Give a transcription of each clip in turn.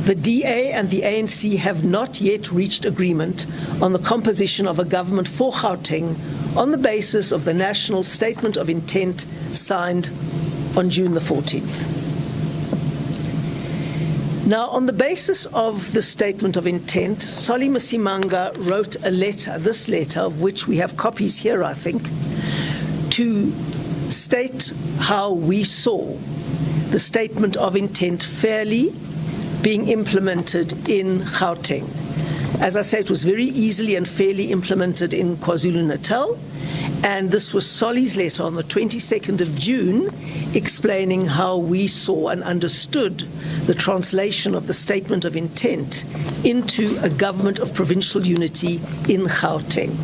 the DA and the ANC have not yet reached agreement on the composition of a government for Gauteng on the basis of the National Statement of Intent signed on June the 14th. Now, on the basis of the Statement of Intent, Solly Msimanga wrote a letter, this letter, of which we have copies here, I think, to state how we saw the Statement of Intent fairly being implemented in Gauteng. As I said, it was very easily and fairly implemented in KwaZulu-Natal, and this was Solly's letter on the 22nd of June explaining how we saw and understood the translation of the Statement of Intent into a government of provincial unity in Gauteng.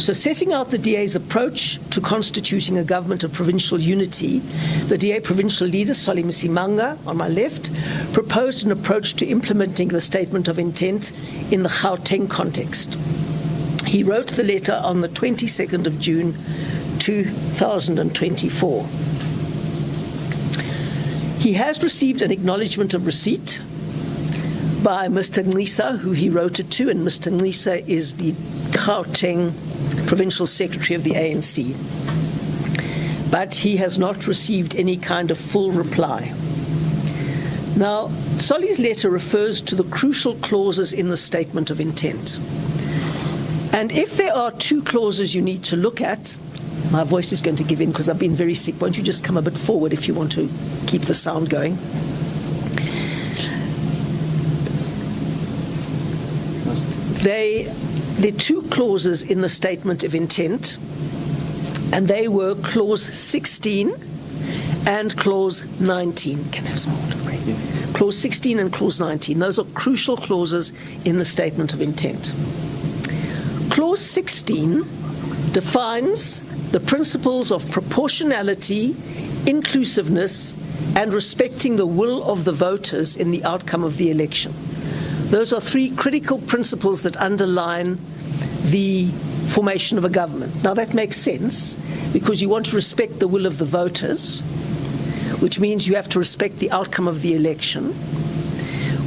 So, setting out the DA's approach to constituting a government of provincial unity, the DA provincial leader, Solly Msimanga, on my left, proposed an approach to implementing the Statement of Intent in the Gauteng context. He wrote the letter on the 22nd of June, 2024. He has received an acknowledgement of receipt by Mr. Ngisa, who he wrote it to, and Mr. Ngisa is the Gauteng Provincial Secretary of the ANC. But he has not received any kind of full reply. Now, Solly's letter refers to the crucial clauses in the Statement of Intent. And if there are two clauses you need to look at, my voice is going to give in because I've been very sick. Won't you just come a bit forward if you want to keep the sound going? There are two clauses in the Statement of Intent, and they were Clause 16 and Clause 19. Can I have some water, Ray? Clause 16 and Clause 19. Those are crucial clauses in the Statement of Intent. Clause 16 defines the principles of proportionality, inclusiveness, and respecting the will of the voters in the outcome of the election. Those are three critical principles that underline the formation of a government. Now, that makes sense because you want to respect the will of the voters, which means you have to respect the outcome of the election.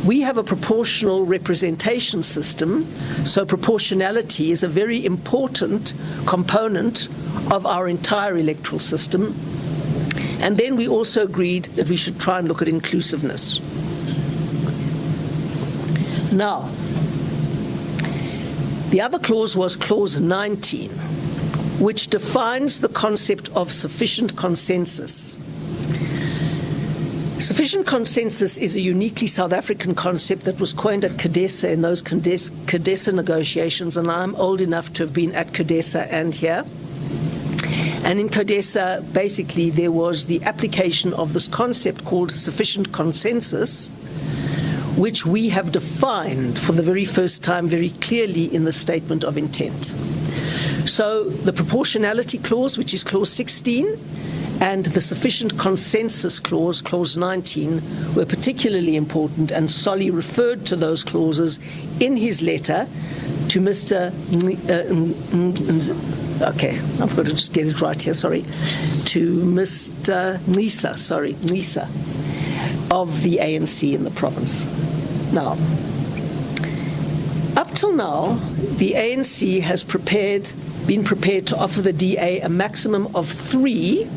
We have a proportional representation system, so proportionality is a very important component of our entire electoral system. And then we also agreed that we should try and look at inclusiveness. Now, the other clause was Clause 19, which defines the concept of sufficient consensus. Sufficient consensus is a uniquely South African concept that was coined at CODESA in those CODESA negotiations, and I'm old enough to have been at CODESA and here. And in CODESA, basically, there was the application of this concept called sufficient consensus, which we have defined for the very first time very clearly in the Statement of Intent. So the proportionality clause, which is Clause 16, and the sufficient consensus clause, Clause 19, were particularly important, and Solly referred to those clauses in his letter to Mr. Okay, I've got to just get it right here, sorry, to Mr. Ngisa of the ANC in the province. Now, up till now, the ANC has been prepared to offer the DA a maximum of 3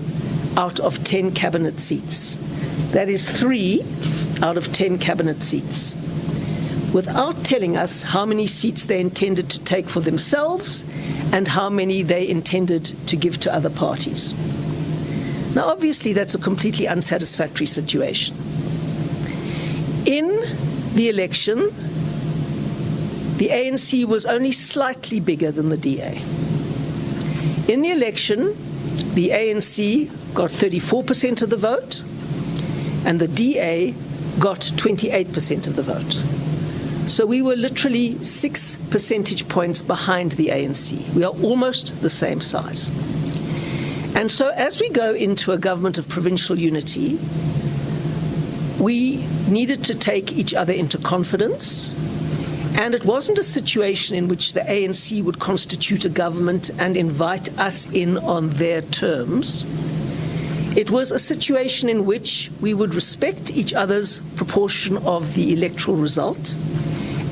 out of 10 cabinet seats. That is 3 out of 10 cabinet seats, without telling us how many seats they intended to take for themselves and how many they intended to give to other parties. Now, obviously, that's a completely unsatisfactory situation. In the election, the ANC was only slightly bigger than the DA. In the election, the ANC got 34% of the vote, and the DA got 28% of the vote. So we were literally 6 percentage points behind the ANC. We are almost the same size. And so as we go into a government of provincial unity, we needed to take each other into confidence. And it wasn't a situation in which the ANC would constitute a government and invite us in on their terms. It was a situation in which we would respect each other's proportion of the electoral result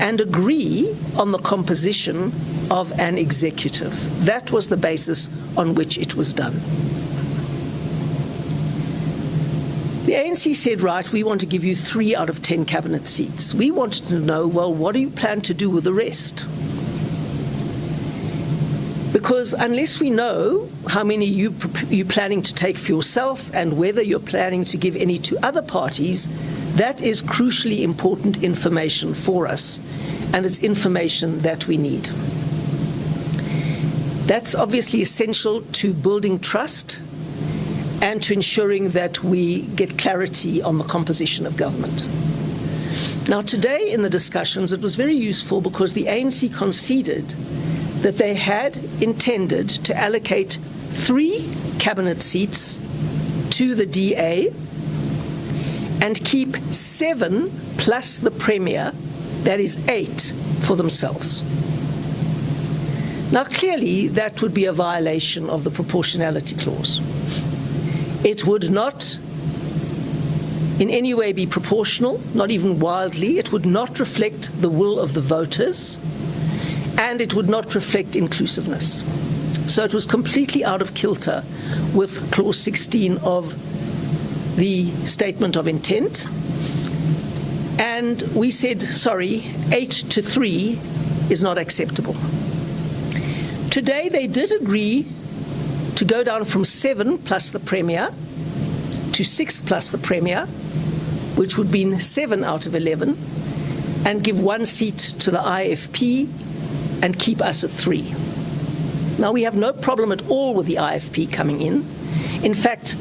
and agree on the composition of an executive. That was the basis on which it was done. The ANC said, right, we want to give you 3 out of 10 cabinet seats. We wanted to know, well, what do you plan to do with the rest? Because unless we know how many you're planning to take for yourself and whether you're planning to give any to other parties, that is crucially important information for us, and it's information that we need. That's obviously essential to building trust and to ensuring that we get clarity on the composition of government. Now, today in the discussions, it was very useful because the ANC conceded that they had intended to allocate 3 cabinet seats to the DA and keep 7 plus the Premier, that is 8, for themselves. Now, clearly, that would be a violation of the proportionality clause. It would not in any way be proportional, not even wildly. It would not reflect the will of the voters, and it would not reflect inclusiveness. So it was completely out of kilter with Clause 16 of the Statement of Intent. And we said, sorry, 8-3 is not acceptable. Today they did agree to go down from 7 plus the Premier to 6 plus the Premier, which would be 7 out of 11, and give 1 seat to the IFP and keep us at 3. Now, we have no problem at all with the IFP coming in. In fact,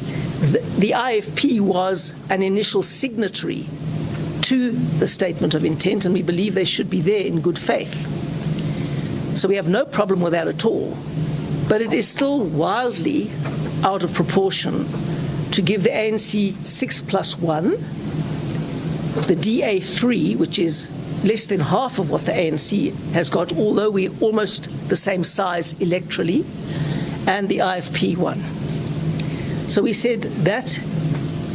the IFP was an initial signatory to the Statement of Intent, and we believe they should be there in good faith. So we have no problem with that at all. But it is still wildly out of proportion to give the ANC 6 plus 1, the DA 3, which is less than half of what the ANC has got, although we're almost the same size electorally, and the IFP 1. So we said that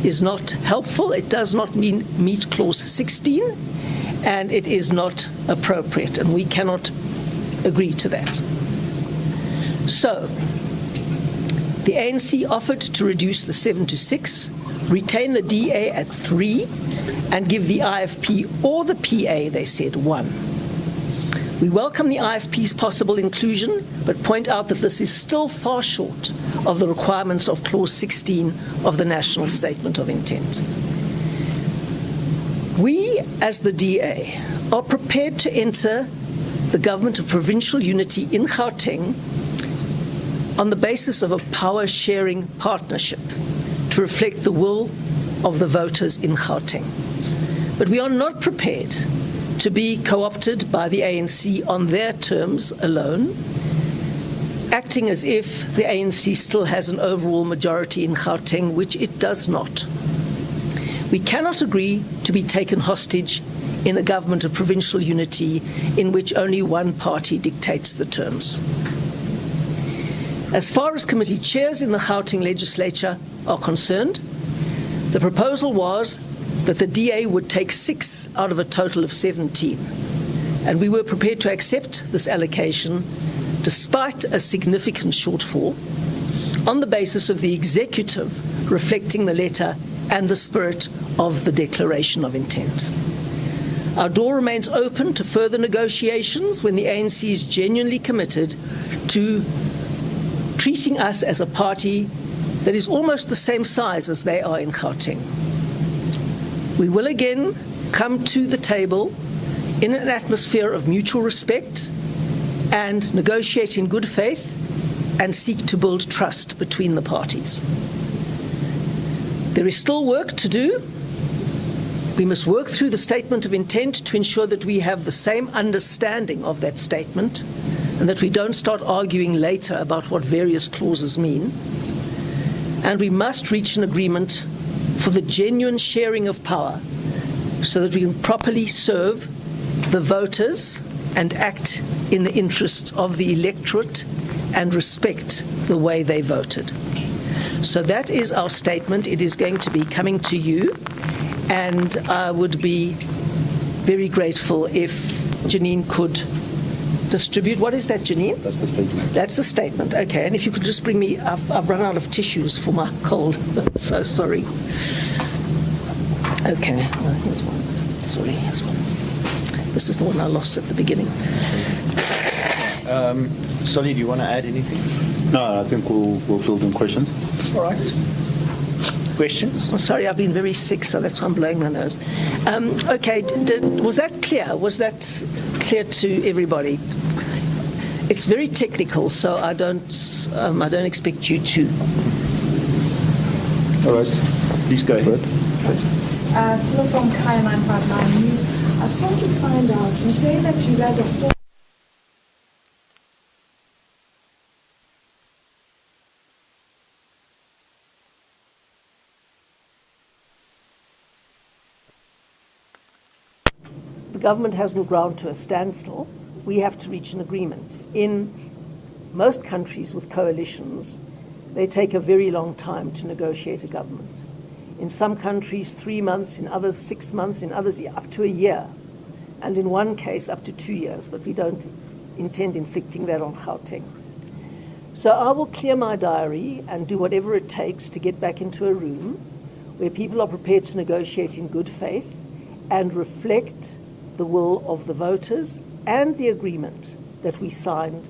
is not helpful. It does not meet Clause 16, and it is not appropriate, and we cannot agree to that. So the ANC offered to reduce the 7 to 6, retain the DA at 3, and give the IFP or the PA, they said, 1. We welcome the IFP's possible inclusion, but point out that this is still far short of the requirements of Clause 16 of the National Statement of Intent. We, as the DA, are prepared to enter the government of provincial unity in Gauteng on the basis of a power-sharing partnership to reflect the will of the voters in Gauteng. But we are not prepared to be co-opted by the ANC on their terms alone, acting as if the ANC still has an overall majority in Gauteng, which it does not. We cannot agree to be taken hostage in a government of provincial unity in which only one party dictates the terms. As far as committee chairs in the Gauteng legislature are concerned, the proposal was that the DA would take 6 out of a total of 17, and we were prepared to accept this allocation despite a significant shortfall on the basis of the executive reflecting the letter and the spirit of the Declaration of Intent. Our door remains open to further negotiations when the ANC is genuinely committed to treating us as a party that is almost the same size as they are in Gauteng. We will again come to the table in an atmosphere of mutual respect and negotiate in good faith and seek to build trust between the parties. There is still work to do. We must work through the Statement of Intent to ensure that we have the same understanding of that statement and that we don't start arguing later about what various clauses mean. And we must reach an agreement for the genuine sharing of power so that we can properly serve the voters and act in the interests of the electorate and respect the way they voted. So that is our statement. It is going to be coming to you, and I would be very grateful if Janine could distribute. What is that, Janine? That's the statement. That's the statement. Okay, and if you could just bring me, I've run out of tissues for my cold. So sorry. Okay, well, here's one. Sorry, here's one. This is the one I lost at the beginning. Solly, do you want to add anything? No, I think we'll field in questions. All right. Questions? I'm sorry, I've been very sick, so that's why I'm blowing my nose. Okay, was that clear? Was that clear to everybody? It's very technical, so I don't expect you to. All right. Please go ahead. Tilo from Kaya 959 News. I just want to find out, you say that you guys are still The government hasn't ground to a standstill. We have to reach an agreement. In most countries with coalitions, they take a very long time to negotiate a government. In some countries, 3 months, in others, 6 months, in others, up to a year, and in one case, up to 2 years, but we don't intend inflicting that on Gauteng. So I will clear my diary and do whatever it takes to get back into a room where people are prepared to negotiate in good faith and reflect the will of the voters and the agreement that we signed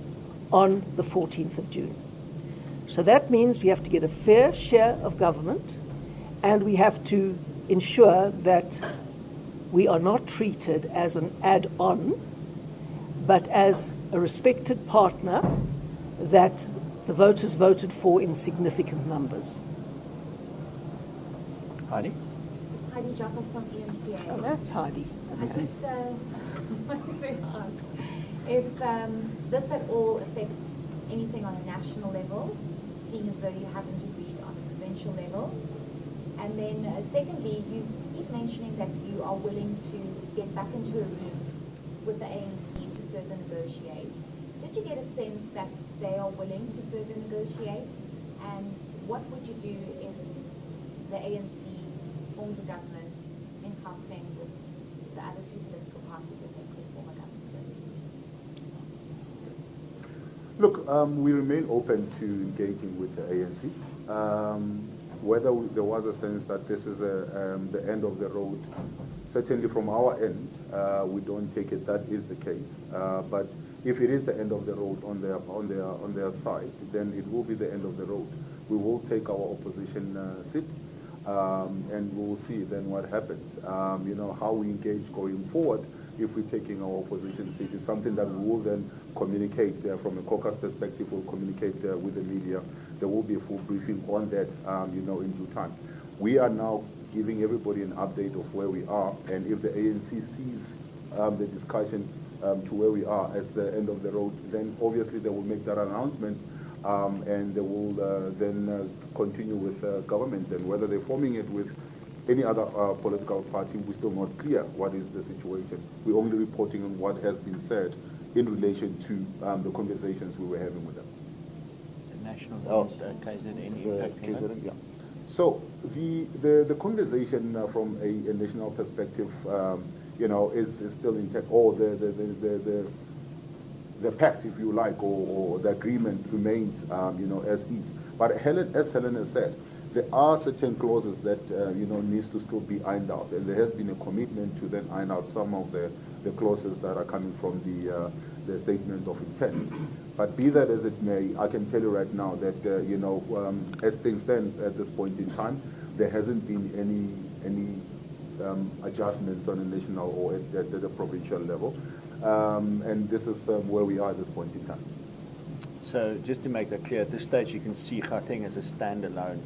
on the 14th of June. So that means we have to get a fair share of government, and we have to ensure that we are not treated as an add-on, but as a respected partner that the voters voted for in significant numbers. Heidi? Heidi Jaffa from EMCA. Oh, that's Heidi. I just wanted to ask if this at all affects anything on a national level, seeing as though you haven't agreed on a provincial level. And then secondly, you keep mentioning that you are willing to get back into a room with the ANC to further negotiate. Did you get a sense that they are willing to further negotiate? And what would you do if the ANC forms a government in Gauteng with the other two political parties that they could form a government with? Look, we remain open to engaging with the ANC. Whether there was a sense that this is the end of the road, certainly from our end, we don't take it that is the case. But if it is the end of the road on their side, then it will be the end of the road. We will take our opposition seat, and we will see then what happens. How we engage going forward. If we're taking our opposition seat, is something that we will then communicate from a caucus perspective. We'll communicate with the media. There will be a full briefing on that, in due time. We are now giving everybody an update of where we are, and if the ANC sees the discussion to where we are as the end of the road, then obviously they will make that announcement, and they will then continue with government. And whether they're forming it with any other political party, we're still not clear what is the situation. We're only reporting on what has been said in relation to the conversations we were having with them. The national KZN impact. KZN, yeah. So the conversation from a national perspective, is still intact. Or the pact, if you like, or the agreement remains, as is. But as Helen has said, there are certain clauses that needs to still be ironed out, and there has been a commitment to then iron out some of the clauses that are coming from the statement of intent. But be that as it may, I can tell you right now that as things stand at this point in time, there hasn't been any adjustments on a national or at the provincial level, and this is where we are at this point in time. So just to make that clear, at this stage you can see Gauteng as a standalone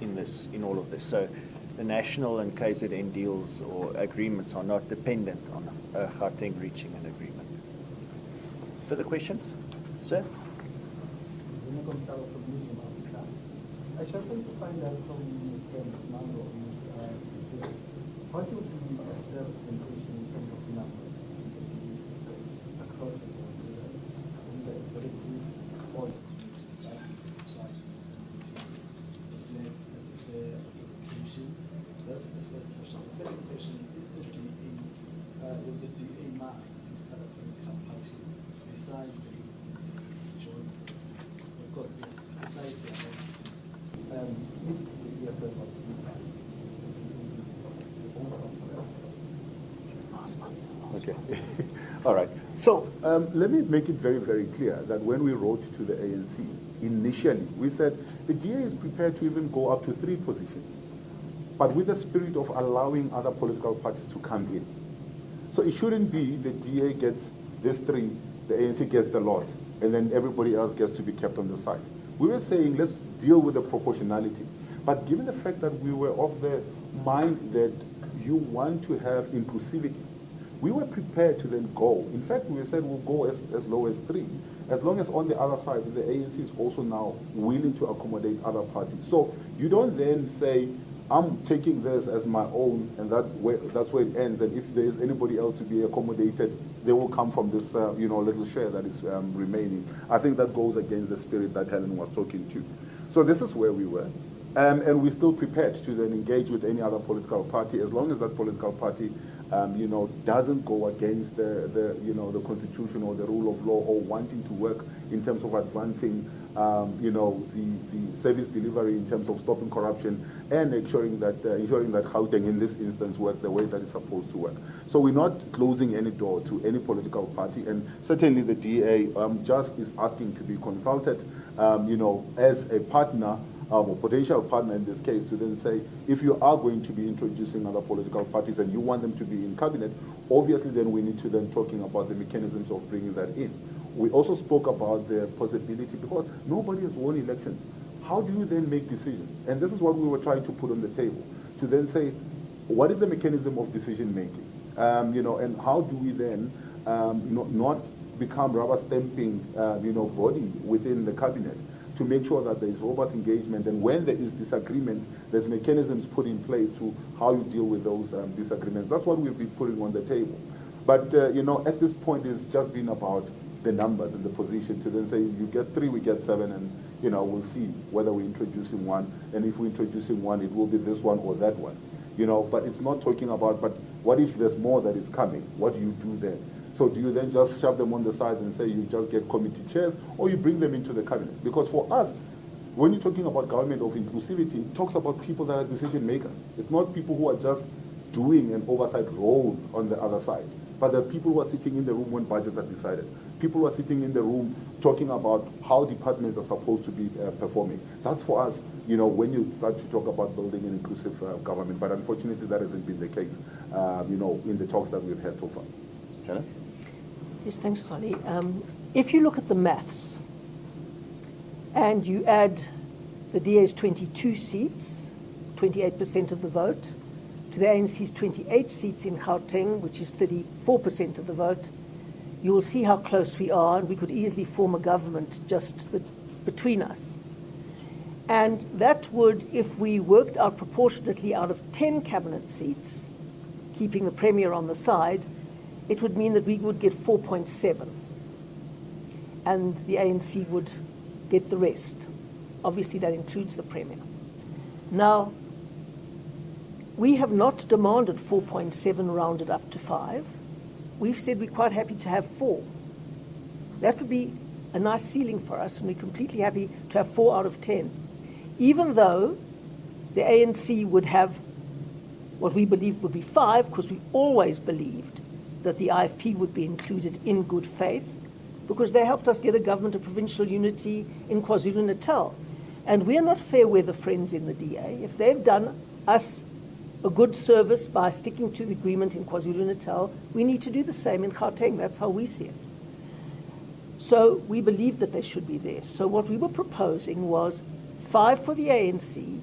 in all of this. So the national and KZN deals or agreements are not dependent on Gauteng reaching an agreement. Further questions? Sir? I just want to find out from Ms. Mango, what would be the representation in terms of numbers across the board, the executive or the would the DA mind if other political parties besides the ANC and DA join this? Of course, besides their own. If the EFF of Okay. All right. So let me make it very, very clear that when we wrote to the ANC, initially we said the DA is prepared to even go up to 3 positions, but with the spirit of allowing other political parties to come in. So it shouldn't be the DA gets this 3, the ANC gets the lot, and then everybody else gets to be kept on the side. We were saying let's deal with the proportionality. But given the fact that we were of the mind that you want to have inclusivity, we were prepared to then go. In fact, we said we'll go as low as 3, as long as on the other side, the ANC is also now willing to accommodate other parties. So you don't then say, I'm taking this as my own, and that's where it ends. And if there is anybody else to be accommodated, they will come from this, little share that is remaining. I think that goes against the spirit that Helen was talking to. So this is where we were. And we're still prepared to then engage with any other political party, as long as that political party doesn't go against the constitution or the rule of law, or wanting to work in terms of advancing, the service delivery in terms of stopping corruption and ensuring that Gauteng in this instance works the way that it's supposed to work. So we're not closing any door to any political party, and certainly the DA just is asking to be consulted, as a partner, or potential partner in this case, to then say, if you are going to be introducing other political parties and you want them to be in cabinet, obviously then we need to then talking about the mechanisms of bringing that in. We also spoke about the possibility, because nobody has won elections. How do you then make decisions? And this is what we were trying to put on the table, to then say, what is the mechanism of decision making? And how do we then not become rubber stamping, body within the cabinet, to make sure that there is robust engagement, and when there is disagreement, there's mechanisms put in place to how you deal with those disagreements. That's what we've been putting on the table. But, at this point, it's just been about the numbers and the position, to then say, you get 3, we get 7, and, we'll see whether we're introducing one, and if we're introducing one, it will be this one or that one. But it's not talking about, but what if there's more that is coming? What do you do then? So do you then just shove them on the side and say you just get committee chairs, or you bring them into the cabinet? Because for us, when you're talking about government of inclusivity, it talks about people that are decision makers. It's not people who are just doing an oversight role on the other side, but the people who are sitting in the room when budgets are decided. People who are sitting in the room talking about how departments are supposed to be performing. That's for us, when you start to talk about building an inclusive government. But unfortunately, that hasn't been the case, in the talks that we've had so far. Helen? Yes, thanks, Solly. If you look at the maths and you add the DA's 22 seats, 28% of the vote, to the ANC's 28 seats in Gauteng, which is 34% of the vote, you will see how close we are, and we could easily form a government just between us. And that would, if we worked out proportionately out of 10 cabinet seats, keeping the Premier on the side, it would mean that we would get 4.7, and the ANC would get the rest. Obviously, that includes the Premier. Now, we have not demanded 4.7 rounded up to 5. We've said we're quite happy to have 4. That would be a nice ceiling for us, and we're completely happy to have 4 out of 10, even though the ANC would have what we believe would be 5, because we always believed that the IFP would be included in good faith, because they helped us get a government of provincial unity in KwaZulu-Natal. And we're not fair weather friends in the DA. If they've done us a good service by sticking to the agreement in KwaZulu-Natal, we need to do the same in Gauteng. That's how we see it. So we believe that they should be there. So what we were proposing was 5 for the ANC,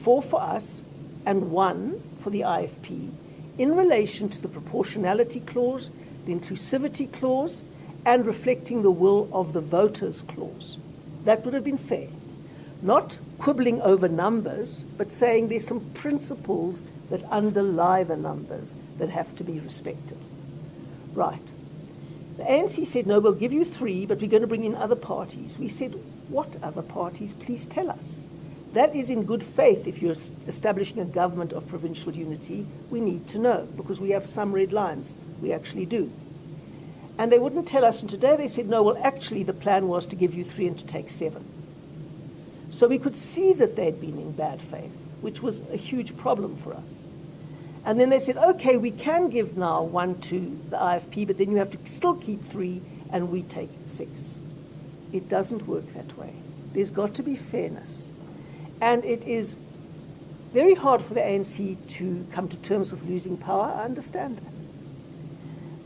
4 for us, and 1 for the IFP, in relation to the proportionality clause, the inclusivity clause, and reflecting the will of the voters clause. That would have been fair. Not quibbling over numbers, but saying there's some principles that underlie the numbers that have to be respected. Right. The ANC said, no, we'll give you 3, but we're going to bring in other parties. We said, what other parties? Please tell us. That is in good faith. If you're establishing a government of provincial unity, we need to know, because we have some red lines We actually do. And they wouldn't tell us, and today they said, no, well, actually the plan was to give you 3 and to take 7. So we could see that they'd been in bad faith, which was a huge problem for us. And then they said, okay, we can give now 1 to the IFP, but then you have to still keep 3 and we take 6. It doesn't work that way. There's got to be fairness. And it is very hard for the ANC to come to terms with losing power. I understand that.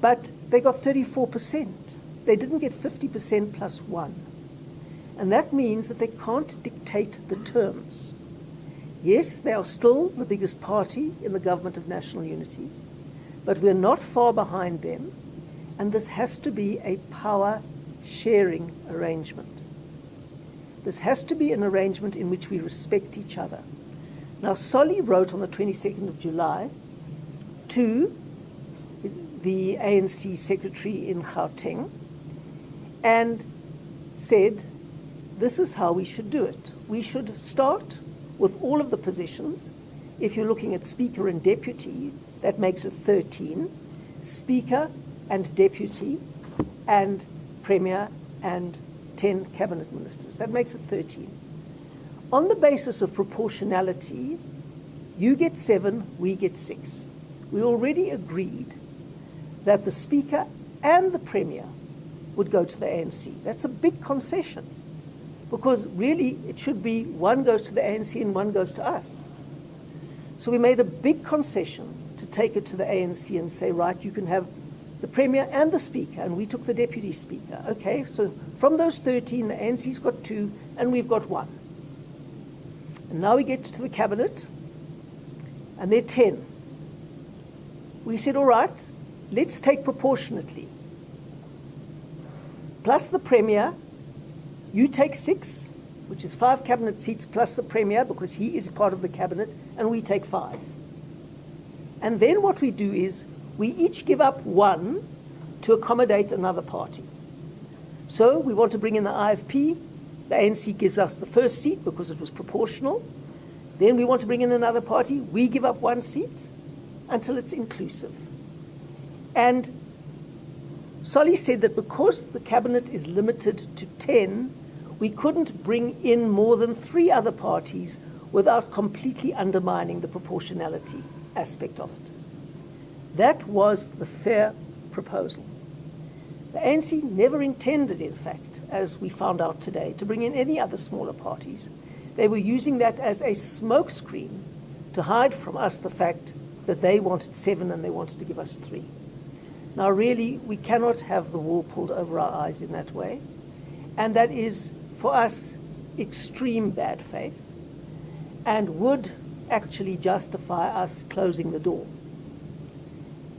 But they got 34%. They didn't get 50% plus 1. And that means that they can't dictate the terms. Yes, they are still the biggest party in the government of national unity, but we're not far behind them, and this has to be a power-sharing arrangement. This has to be an arrangement in which we respect each other. Now, Solly wrote on the 22nd of July to the ANC secretary in Gauteng and said, this is how we should do it. We should start with all of the positions. If you're looking at speaker and deputy, that makes it 13. Speaker and deputy and premier and 10 cabinet ministers. That makes it 13. On the basis of proportionality, you get 7, we get 6. We already agreed that the speaker and the premier would go to the ANC. That's a big concession, because really it should be 1 goes to the ANC and 1 goes to us. So we made a big concession to take it to the ANC and say, right, you can have the premier and the speaker, and we took the deputy speaker. Okay, so from those 13, the ANC's got 2 and we've got 1. And now we get to the cabinet, and they're 10. We said, all right, let's take proportionately. Plus the premier, you take 6, which is 5 cabinet seats plus the premier, because he is part of the cabinet, and we take 5. And then what we do is we each give up 1 to accommodate another party. So we want to bring in the IFP. The ANC gives us the first seat because it was proportional. Then we want to bring in another party. We give up 1 seat until it's inclusive. And Solly said that because the cabinet is limited to 10, we couldn't bring in more than 3 other parties without completely undermining the proportionality aspect of it. That was the fair proposal. The ANC never intended, in fact, as we found out today, to bring in any other smaller parties. They were using that as a smokescreen to hide from us the fact that they wanted 7 and they wanted to give us 3. Now, really, we cannot have the wool pulled over our eyes in that way. And that is, for us, extreme bad faith and would actually justify us closing the door.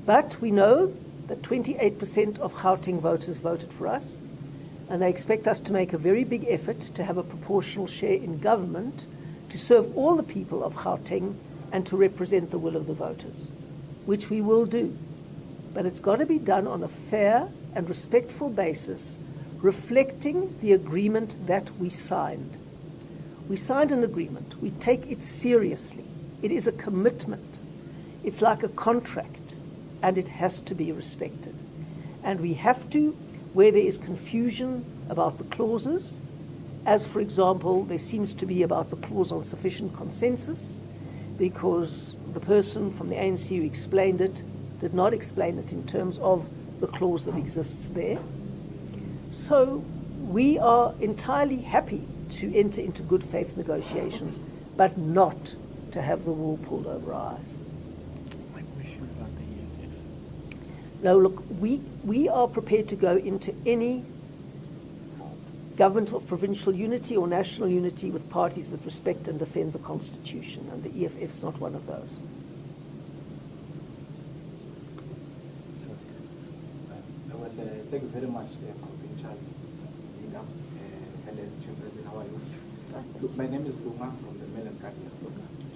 But we know that 28% of Gauteng voters voted for us, and they expect us to make a very big effort to have a proportional share in government to serve all the people of Gauteng and to represent the will of the voters, which we will do. But it's got to be done on a fair and respectful basis, reflecting the agreement that we signed. We signed an agreement. We take it seriously. It is a commitment. It's like a contract, and it has to be respected. And we have to, where there is confusion about the clauses, as, for example, there seems to be about the clause on sufficient consensus, because the person from the ANC who explained it did not explain it in terms of the clause that exists there. So we are entirely happy to enter into good faith negotiations, but not to have the wool pulled over our eyes. No, look, we are prepared to go into any government of provincial unity or national unity with parties that respect and defend the Constitution, and the EFF's not one of those. Thank you very much, provincial leader, Helen Chairperson. How are you? Look, my name is Luma from the Mail and Guardian.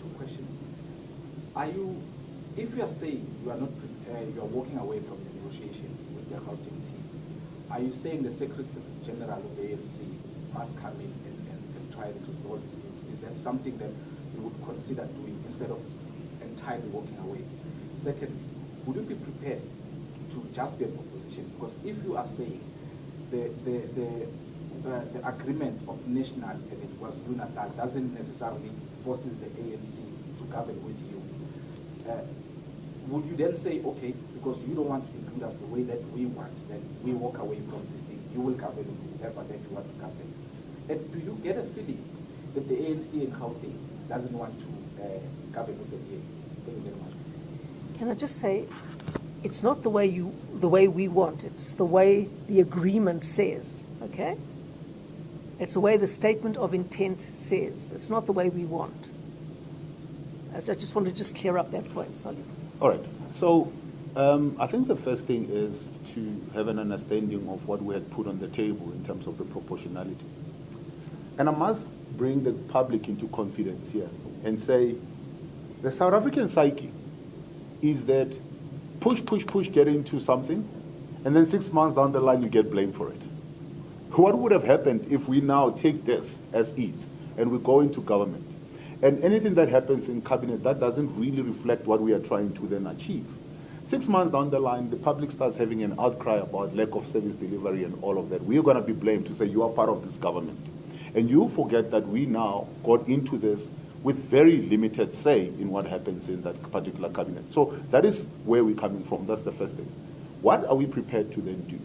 2 questions. If you are saying you are not prepared, you are walking away from the negotiations with the Gauteng team, are you saying the Secretary General of the ANC must come in and try to resolve it? Is that something that you would consider doing instead of entirely walking away? Secondly, would you be prepared to just be an opposition. Because if you are saying the agreement of national and it was Natal doesn't necessarily forces the ANC to govern with you, would you then say, okay, because you don't want to include us the way that we want, then we walk away from this thing, you will govern with whoever that you want to govern? And do you get a feeling that the ANC in Gauteng doesn't want to govern with the DA? Thank you very much. Can I just say, it's not the way we want. It's the way the agreement says. Okay? It's the way the statement of intent says. It's not the way we want. I just want to just clear up that point. Sorry. All right. So I think the first thing is to have an understanding of what we had put on the table in terms of the proportionality. And I must bring the public into confidence here and say the South African psyche is that push, get into something, and then 6 months down the line you get blamed for it. What would have happened if we now take this as is and we go into government, and anything that happens in cabinet that doesn't really reflect what we are trying to then achieve? 6 months down the line, the public starts having an outcry about lack of service delivery and all of that. We're going to be blamed to say you are part of this government. And you forget that we now got into this with very limited say in what happens in that particular cabinet. So that is where we're coming from. That's the first thing. What are we prepared to then do?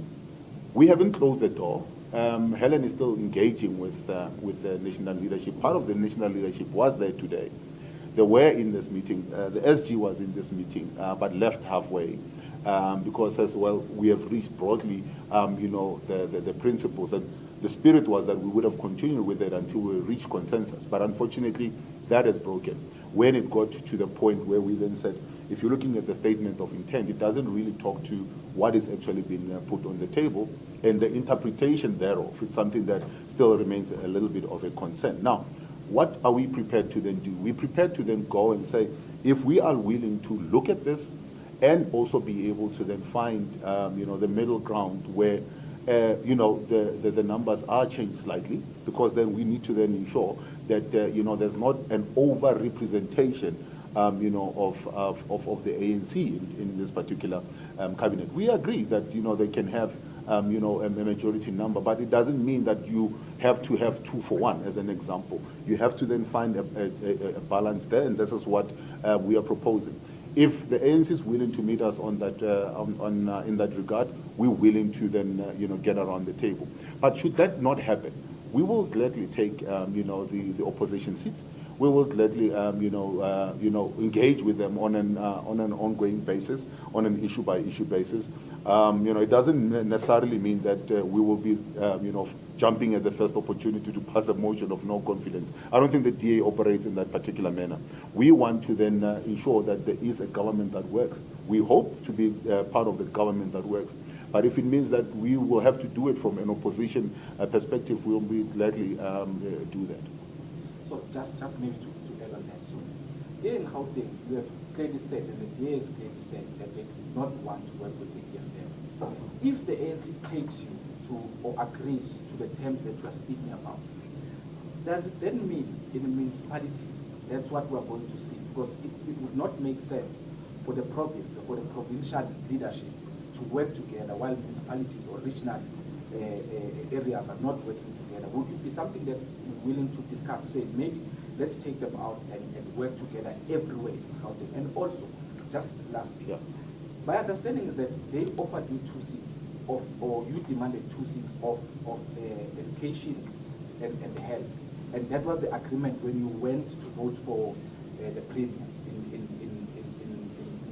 We haven't closed the door. Helen is still engaging with the national leadership. Part of the national leadership was there today. They were in this meeting. The SG was in this meeting, but left halfway because as well we have reached broadly, the principles, and the spirit was that we would have continued with it until we reached consensus. But unfortunately, that has broken. When it got to the point where we then said, if you're looking at the statement of intent, it doesn't really talk to what is actually being put on the table, and the interpretation thereof. It's something that still remains a little bit of a concern. Now, what are we prepared to then do? We're prepared to then go and say, if we are willing to look at this and also be able to then find, the middle ground where, the numbers are changed slightly, because then we need to then ensure that, there's not an over-representation, of the ANC in this particular cabinet. We agree that, they can have, a majority number, but it doesn't mean that you have to have 2 for 1, as an example. You have to then find a balance there, and this is what we are proposing. If the ANC is willing to meet us on that, in that regard, we're willing to then, get around the table. But should that not happen, we will gladly take, the opposition seats. We will gladly, engage with them on an ongoing basis, on an issue-by-issue basis. It doesn't necessarily mean that we will be, jumping at the first opportunity to pass a motion of no confidence. I don't think the DA operates in that particular manner. We want to then ensure that there is a government that works. We hope to be part of the government that works. But if it means that we will have to do it from an opposition perspective, we will be gladly do that. So just maybe to add on that. So here in Gauteng, you have clearly said, and the DA has clearly said that they do not want to work with the EFF. If the ANC takes you to or agrees to the terms that you are speaking about, does it then mean in the municipalities that's what we are going to see? Because it would not make sense for the province, for the provincial leadership to work together while municipalities or regional areas are not working together. Would it be something that you're willing to discuss, to say maybe let's take them out and work together everywhere in Gauteng? And also, just lastly, my understanding is that they offered you 2 seats, or you demanded 2 seats of education and health. And that was the agreement when you went to vote for the premier in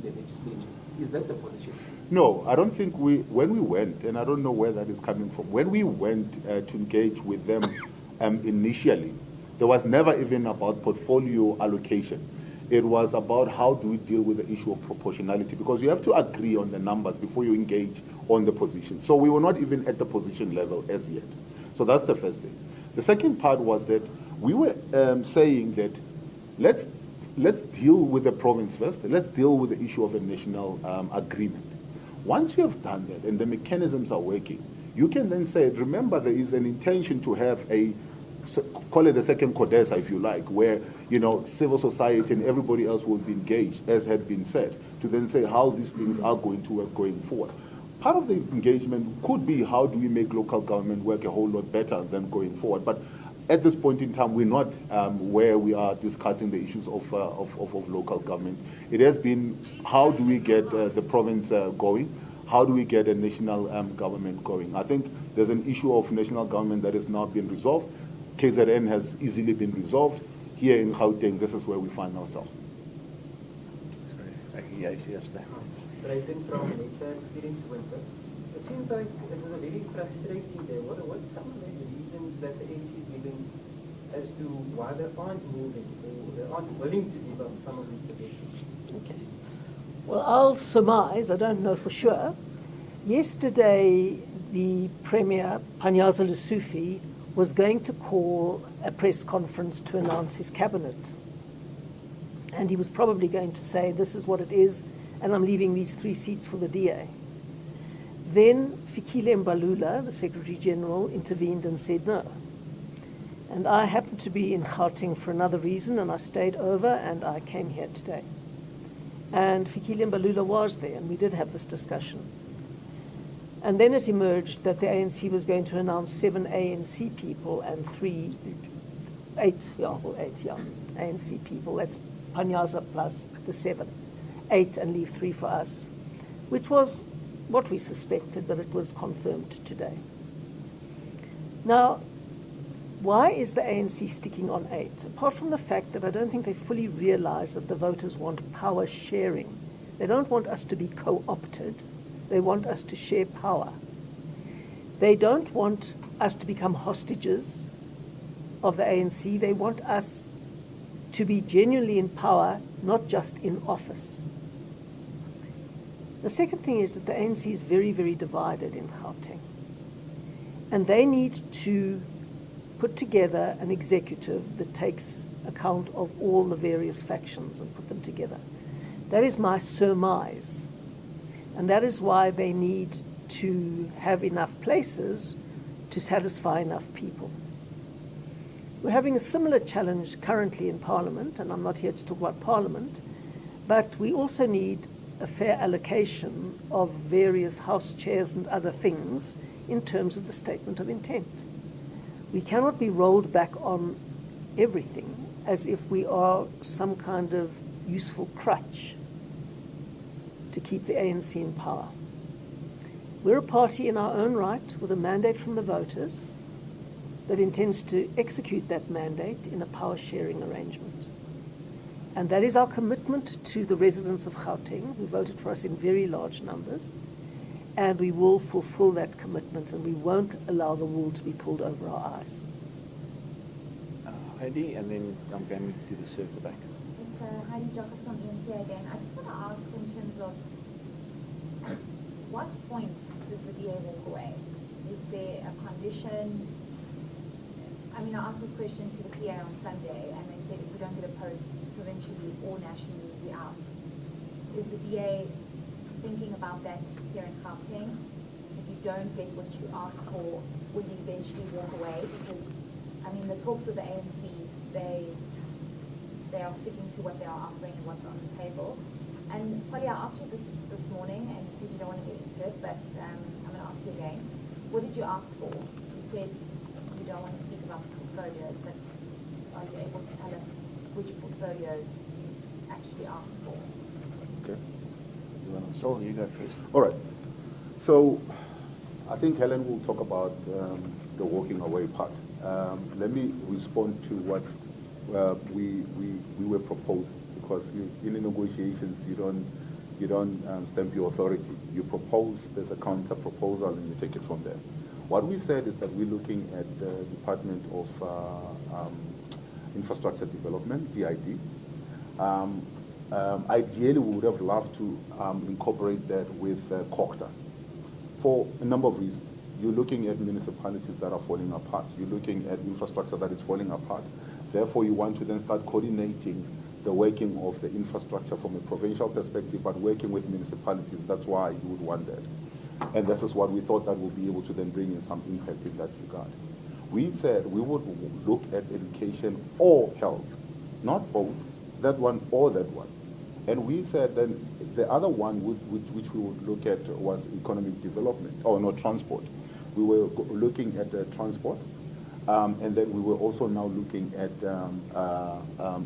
the legislature. Is that the position? No, I don't think when we went, and I don't know where that is coming from, when we went to engage with them initially, there was never even about portfolio allocation. It was about how do we deal with the issue of proportionality, because you have to agree on the numbers before you engage on the position. So we were not even at the position level as yet. So that's the first thing. The second part was that we were saying that let's deal with the province first. Let's deal with the issue of a national agreement. Once you have done that and the mechanisms are working, you can then say, remember, there is an intention to have a, call it the second CODESA if you like, where civil society and everybody else will be engaged, as had been said, to then say how these things are going to work going forward. part of the engagement could be how do we make local government work a whole lot better than going forward. But at this point in time, we're not where we are discussing the issues of local government. It has been how do we get the province going? How do we get a national government going? I think there's an issue of national government that has not been resolved. KZN has easily been resolved. Here in Gauteng, this is where we find ourselves. But I think from nature experience winter, it seems like it was a very frustrating day. What some of the reasons that the ANC is giving as to why they aren't moving or they aren't willing to give up some of these positions? Okay. Well, I'll surmise, I don't know for sure. Yesterday, the Premier, Panyaza Lesufi, was going to call a press conference to announce his cabinet. And he was probably going to say, this is what it is, and I'm leaving these 3 seats for the DA. Then Fikile Mbalula, the Secretary General, intervened and said no. And I happened to be in Gauteng for another reason, and I stayed over, and I came here today. And Fikile Mbalula was there, and we did have this discussion. And then it emerged that the ANC was going to announce 7 ANC people and 8 ANC people. That's Panyaza plus the 7. 8 and leave 3 for us, which was what we suspected, but it was confirmed today. Now, why is the ANC sticking on 8? Apart from the fact that I don't think they fully realize that the voters want power sharing. They don't want us to be co-opted. They want us to share power. They don't want us to become hostages of the ANC. They want us to be genuinely in power, not just in office. The second thing is that the ANC is very, very divided in Gauteng. And they need to put together an executive that takes account of all the various factions and put them together. That is my surmise. And that is why they need to have enough places to satisfy enough people. We're having a similar challenge currently in Parliament, and I'm not here to talk about Parliament, but we also need a fair allocation of various house chairs and other things in terms of the statement of intent. We cannot be rolled back on everything as if we are some kind of useful crutch to keep the ANC in power. We're a party in our own right with a mandate from the voters that intends to execute that mandate in a power-sharing arrangement. And that is our commitment to the residents of Gauteng, who voted for us in very large numbers, and we will fulfill that commitment, and we won't allow the wool to be pulled over our eyes. Heidi, and then I'm going to do the serve the back. It's Heidi Jacobs from ENC again. I just want to ask in terms of at what point does the DA walk away? Is there a condition? I mean, I asked this question to the PA on Sunday, and they said if we don't get a post provincially or nationally, we're out. Is the DA thinking about that here in Gauteng? If you don't get what you ask for, will you eventually walk away? Because, I mean, the talks with the ANC, they are sticking to what they are offering and what's on the table. And Sally, I asked you this morning, and you said you don't want to get into it, but I'm going to ask you again. What did you ask for? You said you don't want to speak about the portfolios, but are you able to tell us which portfolios you actually asked for? Okay. Sol, you go first. All right. So I think Helen will talk about the walking away part. Let me respond to what we were proposed, because in the negotiations you don't stamp your authority. You propose, there's a counter proposal, and you take it from there. What we said is that we're looking at the Department of Infrastructure Development, DID. Ideally, we would have loved to incorporate that with COCTA for a number of reasons. You're looking at municipalities that are falling apart. You're looking at infrastructure that is falling apart. Therefore, you want to then start coordinating the working of the infrastructure from a provincial perspective, but working with municipalities. That's why you would want that. And this is what we thought that would be able to then bring in some impact in that regard. We said we would look at education or health, not both, that one or that one. And we said then the other one which we would look at was economic development, or no, transport. We were looking at transport, and then we were also now looking at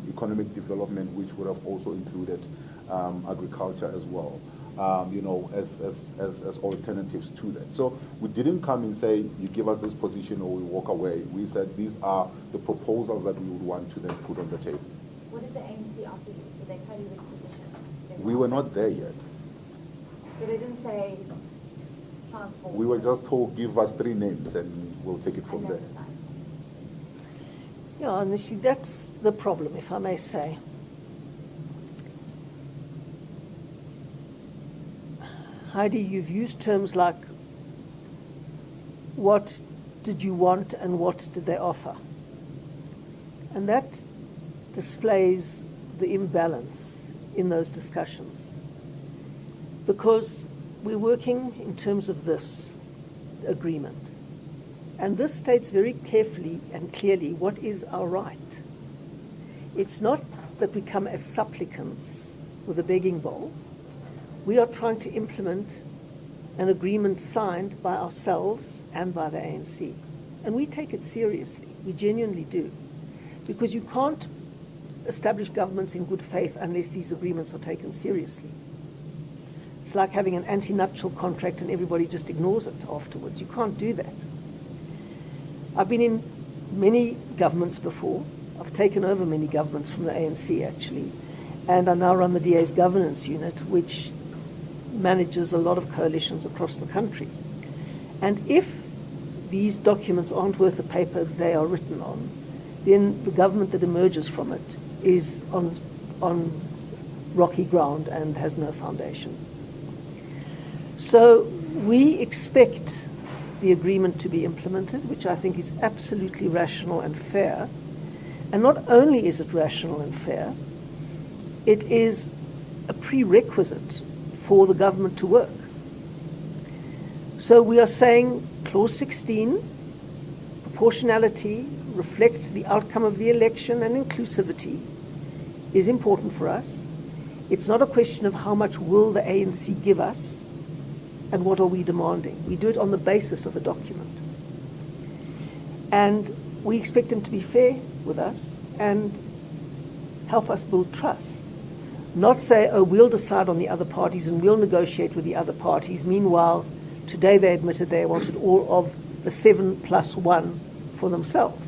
economic development, which would have also included agriculture as well, as alternatives to that. So we didn't come and say, you give us this position or we walk away. We said these are the proposals that we would want to then put on the table. What did the ANC offer you? Did they tell you which positions? We were not there yet. So they didn't say transport? We were just told, give us 3 names and we'll take it from there. Yeah, and you see, that's the problem, if I may say. Heidi, you've used terms like, what did you want and what did they offer? And that displays the imbalance in those discussions. Because we're working in terms of this agreement. And this states very carefully and clearly what is our right. It's not that we come as supplicants with a begging bowl. We are trying to implement an agreement signed by ourselves and by the ANC. And we take it seriously. We genuinely do. Because you can't establish governments in good faith unless these agreements are taken seriously. It's like having an anti-nuptial contract and everybody just ignores it afterwards. You can't do that. I've been in many governments before. I've taken over many governments from the ANC, actually. And I now run the DA's governance unit, which manages a lot of coalitions across the country. And if these documents aren't worth the paper they are written on, then the government that emerges from it is on rocky ground and has no foundation. So we expect the agreement to be implemented, which I think is absolutely rational and fair. And not only is it rational and fair, it is a prerequisite for the government to work. So we are saying clause 16, proportionality, reflects the outcome of the election, and inclusivity is important for us. It's not a question of how much will the ANC give us and what are we demanding. We do it on the basis of a document. And we expect them to be fair with us and help us build trust. Not say, oh, we'll decide on the other parties and we'll negotiate with the other parties. Meanwhile, today they admitted they wanted all of the 7+1 for themselves.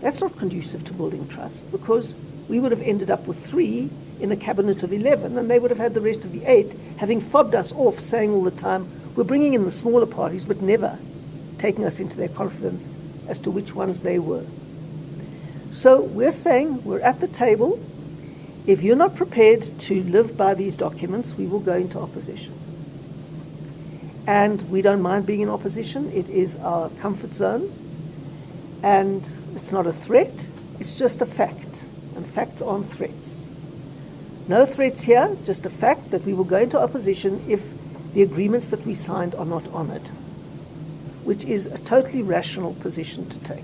That's not conducive to building trust, because we would have ended up with 3 in a cabinet of 11, and they would have had the rest of the 8, having fobbed us off, saying all the time, we're bringing in the smaller parties, but never taking us into their confidence as to which ones they were. So we're saying we're at the table. If you're not prepared to live by these documents, we will go into opposition. And we don't mind being in opposition. It is our comfort zone. And it's not a threat. It's just a fact. And facts aren't threats. No threats here, just a fact that we will go into opposition if the agreements that we signed are not honored, which is a totally rational position to take.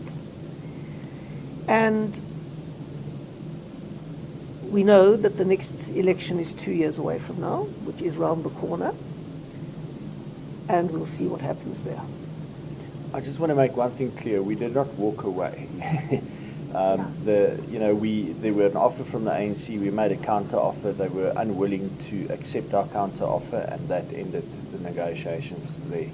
And we know that the next election is 2 years away from now, which is round the corner, and we'll see what happens there. I just want to make one thing clear. We did not walk away. There were an offer from the ANC. We made a counter offer. They were unwilling to accept our counter offer, and that ended the negotiations there.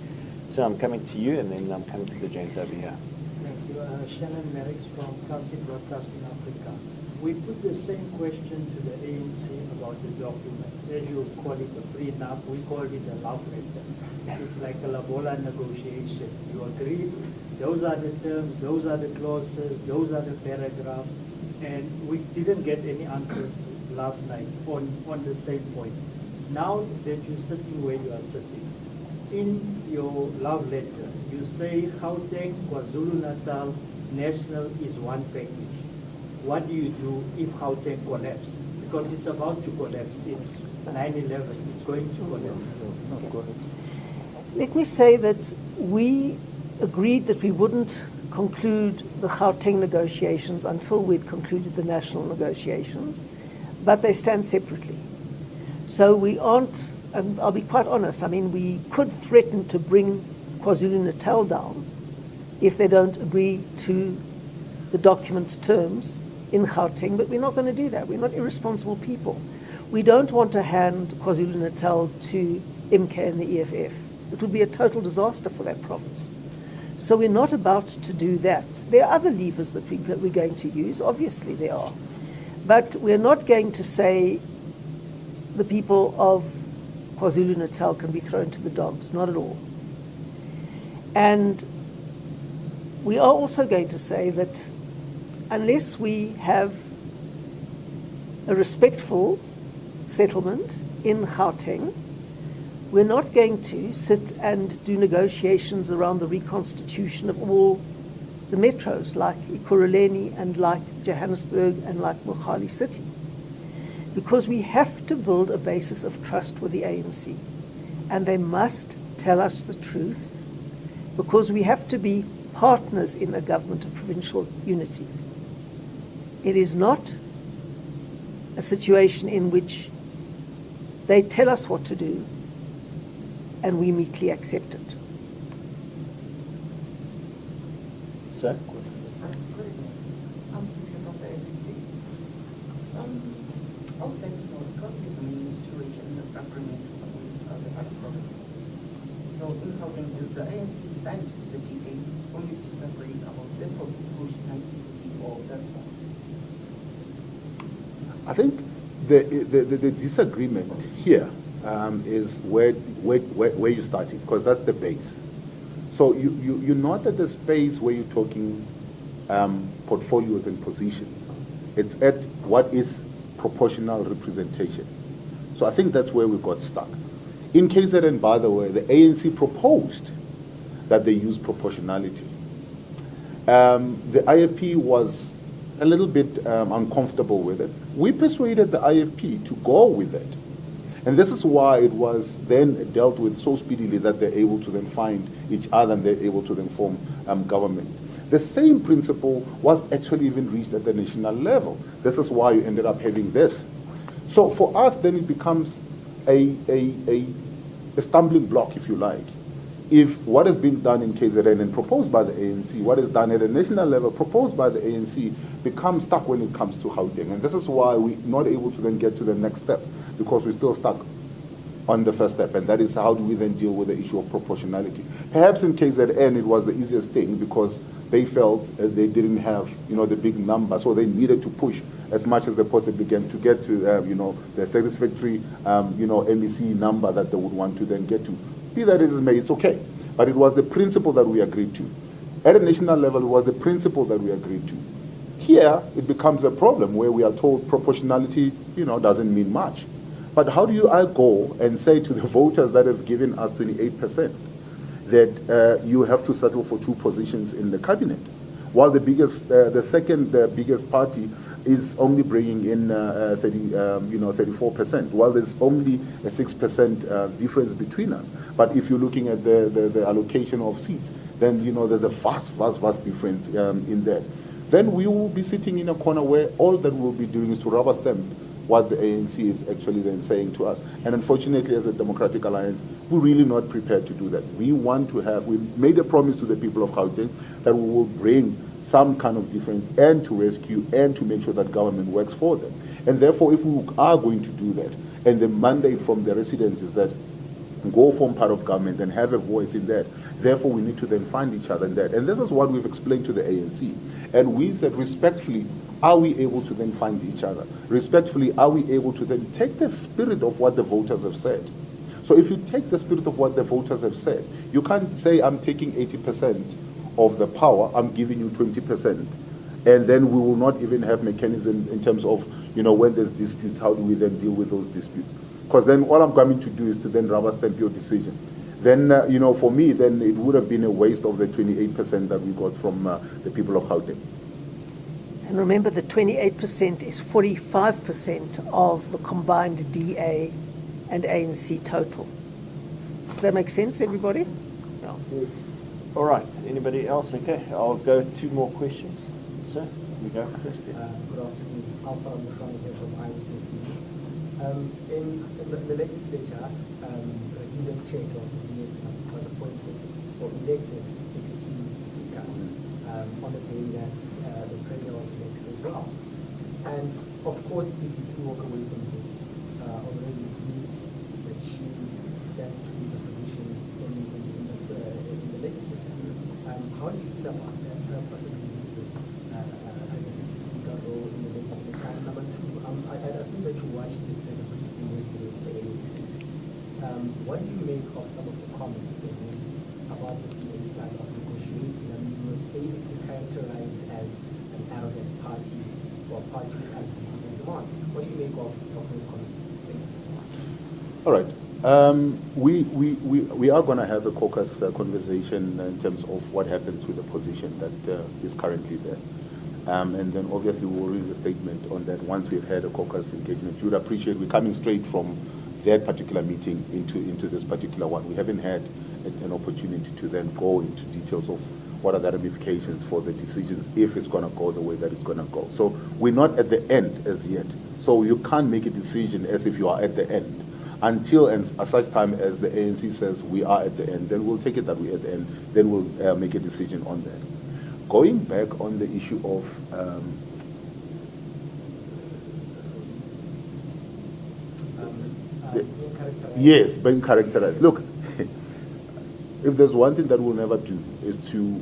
So I'm coming to you, and then I'm coming to the gents over here. Thank you. Shannon Merricks from Classic Broadcasting Africa. We put the same question to the ANC about the document. As you call it a prenup, we call it a love letter. It's like a Labola negotiation. You agree, those are the terms, those are the clauses, those are the paragraphs, and we didn't get any answers last night on the same point. Now that you're sitting where you are sitting, in your love letter, you say Gauteng, KwaZulu-Natal, national is one package. What do you do if Gauteng collapses? Because it's about to collapse. It's 9/11. It's going to collapse. No, go ahead. Let me say that we agreed that we wouldn't conclude the Gauteng negotiations until we'd concluded the national negotiations. but they stand separately. So we aren't, and I'll be quite honest, I mean, we could threaten to bring KwaZulu-Natal down if they don't agree to the document's terms in Gauteng, but we're not going to do that. We're not irresponsible people. We don't want to hand KwaZulu-Natal to MK and the EFF. It would be a total disaster for that province. So we're not about to do that. There are other levers that we're going to use. Obviously there are. But we're not going to say the people of KwaZulu-Natal can be thrown to the dogs. Not at all. And we are also going to say that unless we have a respectful settlement in Gauteng, we're not going to sit and do negotiations around the reconstitution of all the metros like Ekurhuleni and like Johannesburg and like Mogale City. Because we have to build a basis of trust with the ANC. And they must tell us the truth, because we have to be partners in a government of provincial unity. It is not a situation in which they tell us what to do and we meekly accept it. Sir? I'm speaking from the SEC. I would like to know, because we need to reach an agreement with the other provinces. So in Gauteng, is the ANC and the DA only disagree about the proportionality or that's all? I think the disagreement here is where you started, because that's the base. So you're not at the space where you're talking portfolios and positions. It's at what is proportional representation. So I think that's where we got stuck. In KZN, by the way, the ANC proposed that they use proportionality. The IFP was a little bit uncomfortable with it. We persuaded the IFP to go with it. And this is why it was then dealt with so speedily that they're able to then find each other and they're able to then form government. The same principle was actually even reached at the national level. This is why you ended up having this. So for us, then it becomes a stumbling block, if you like. If what has been done in KZN and proposed by the ANC, what is done at a national level proposed by the ANC, becomes stuck when it comes to Gauteng. And this is why we're not able to then get to the next step, because we're still stuck on the first step, and that is how do we then deal with the issue of proportionality. Perhaps in KZN it was the easiest thing because they felt they didn't have the big number, so they needed to push as much as they possibly can to get to the satisfactory MEC number that they would want to then get to. Be that as it may, it's okay. But it was the principle that we agreed to. At a national level, it was the principle that we agreed to. Here, it becomes a problem where we are told proportionality, doesn't mean much. But how do I go and say to the voters that have given us 28% that you have to settle for 2 positions in the cabinet, while the second biggest party is only bringing in 34%, while there's only a 6% difference between us. But if you're looking at the allocation of seats, then there's a vast difference in that. Then we will be sitting in a corner where all that we'll be doing is to rubber stamp what the ANC is actually then saying to us. And unfortunately, as a Democratic Alliance, we're really not prepared to do that. We made a promise to the people of Gauteng that we will bring some kind of difference and to rescue and to make sure that government works for them. And therefore, if we are going to do that, and the mandate from the residents is that go form part of government and have a voice in that, therefore we need to then find each other in that. And this is what we've explained to the ANC. And we said respectfully, are we able to then find each other? Respectfully, are we able to then take the spirit of what the voters have said? So if you take the spirit of what the voters have said, you can't say I'm taking 80% of the power, I'm giving you 20%. And then we will not even have mechanism in terms of, when there's disputes, how do we then deal with those disputes? Because then all I'm coming to do is to then rubber stamp your decision. Then, for me, then it would have been a waste of the 28% that we got from the people of Gauteng. And remember, the 28% is 45% of the combined DA and ANC total. Does that make sense, everybody? Yeah. All right. Anybody else? Okay. I'll go 2 more questions. Sir, we go first. Good afternoon. Alpha Mushwan here from Eyewitness News. In the legislature, Gideon Check of the DSP was appointed or elected deputy speaker on the day that the premier was elected as well. And of course, if you do walk away from this, already it means that she stands to lose a position in the legislature. How do you feel about that? Possibly losing a deputy speaker role in the legislature. And number two, I assume that you watched the briefing yesterday with the ANC. What do you make of some of the comments they made about the DA's style of negotiating? I mean, you were basically characterized as an arrogant party or a party with unfulfilled demands. What do you make of those comments? Thank you. All right. We are going to have a caucus conversation in terms of what happens with the position that is currently there. And then obviously we will release a statement on that once we've had a caucus engagement. You'd appreciate we're coming straight from that particular meeting into this particular one. We haven't had an opportunity to then go into details of what are the ramifications for the decisions if it's going to go the way that it's going to go. So we're not at the end as yet. So you can't make a decision as if you are at the end until and at such time as the ANC says we are at the end. Then we'll take it that we're at the end. Then we'll make a decision on that. Going back on the issue of yes, being characterized. Look, if there's one thing that we'll never do is to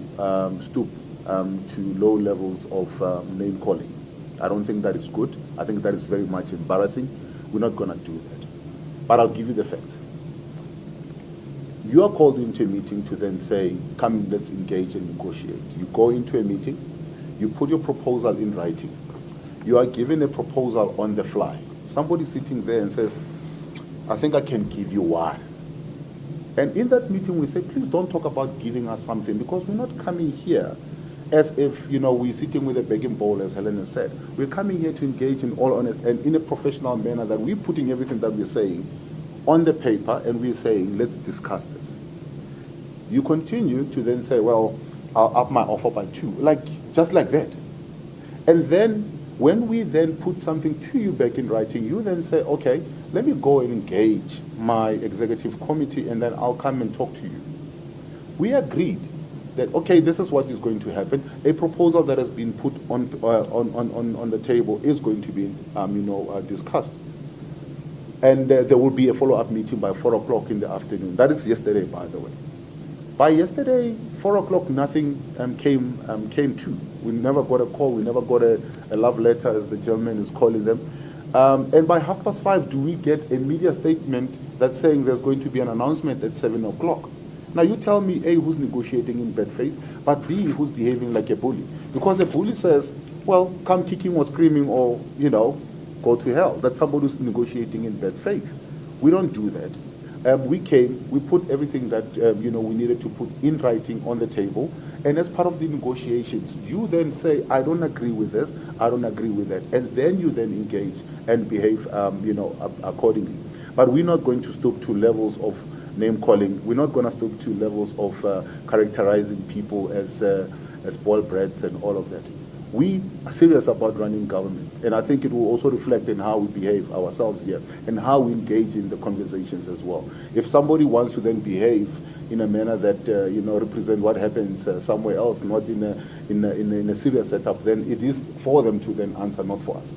stoop to low levels of name calling. I don't think that is good. I think that is very much embarrassing. We're not going to do that. But I'll give you the facts. You are called into a meeting to then say, come, let's engage and negotiate. You go into a meeting, you put your proposal in writing. You are given a proposal on the fly. Somebody sitting there and says, I think I can give you one. And in that meeting we say, please don't talk about giving us something, because we're not coming here as if, we're sitting with a begging bowl, as Helen has said. We're coming here to engage in all honesty and in a professional manner, that we're putting everything that we're saying on the paper and we're saying, let's discuss this. You continue to then say, well, I'll up my offer by 2, just like that. And then when we then put something to you back in writing, you then say, okay, let me go and engage my executive committee and then I'll come and talk to you. We agreed that, okay, this is what is going to happen. A proposal that has been put on the table is going to be discussed. And there will be a follow-up meeting by 4 o'clock in the afternoon. That is yesterday, by the way. By yesterday, 4 o'clock, nothing came to. We never got a call. We never got a love letter, as the gentleman is calling them. And by 5:30, do we get a media statement that's saying there's going to be an announcement at 7 o'clock? Now you tell me, A, who's negotiating in bad faith, but B, who's behaving like a bully? Because a bully says, well, come kicking or screaming or, go to hell. That's somebody who's negotiating in bad faith. We don't do that. We came, we put everything that, we needed to put in writing on the table. And as part of the negotiations, you then say, I don't agree with this, I don't agree with that. And then you then engage and behave, accordingly. But we're not going to stoop to levels of name calling. We're not going to stoop to levels of characterizing people as spoiled brats and all of that. We are serious about running government, and I think it will also reflect in how we behave ourselves here and how we engage in the conversations as well. If somebody wants to then behave in a manner that represent what happens somewhere else, not in a serious setup, then it is for them to then answer, not for us.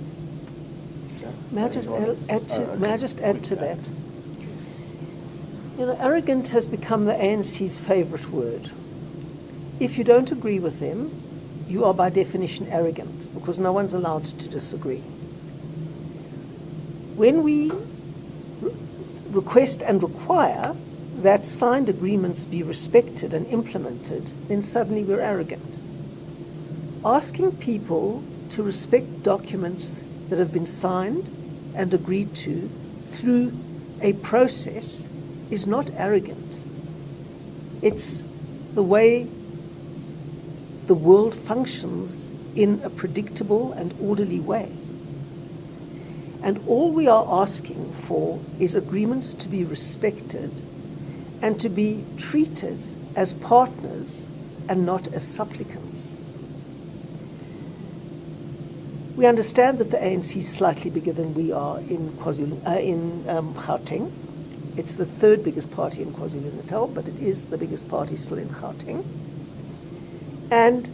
May I just add to that? Arrogant has become the ANC's favourite word. If you don't agree with them, you are by definition arrogant, because no one's allowed to disagree. When we request and require that signed agreements be respected and implemented, then suddenly we're arrogant. Asking people to respect documents that have been signed and agreed to through a process is not arrogant. It's the way the world functions in a predictable and orderly way. And all we are asking for is agreements to be respected and to be treated as partners and not as supplicants. We understand that the ANC is slightly bigger than we are in Gauteng. It's the third biggest party in KwaZulu-Natal, but it is the biggest party still in Gauteng. And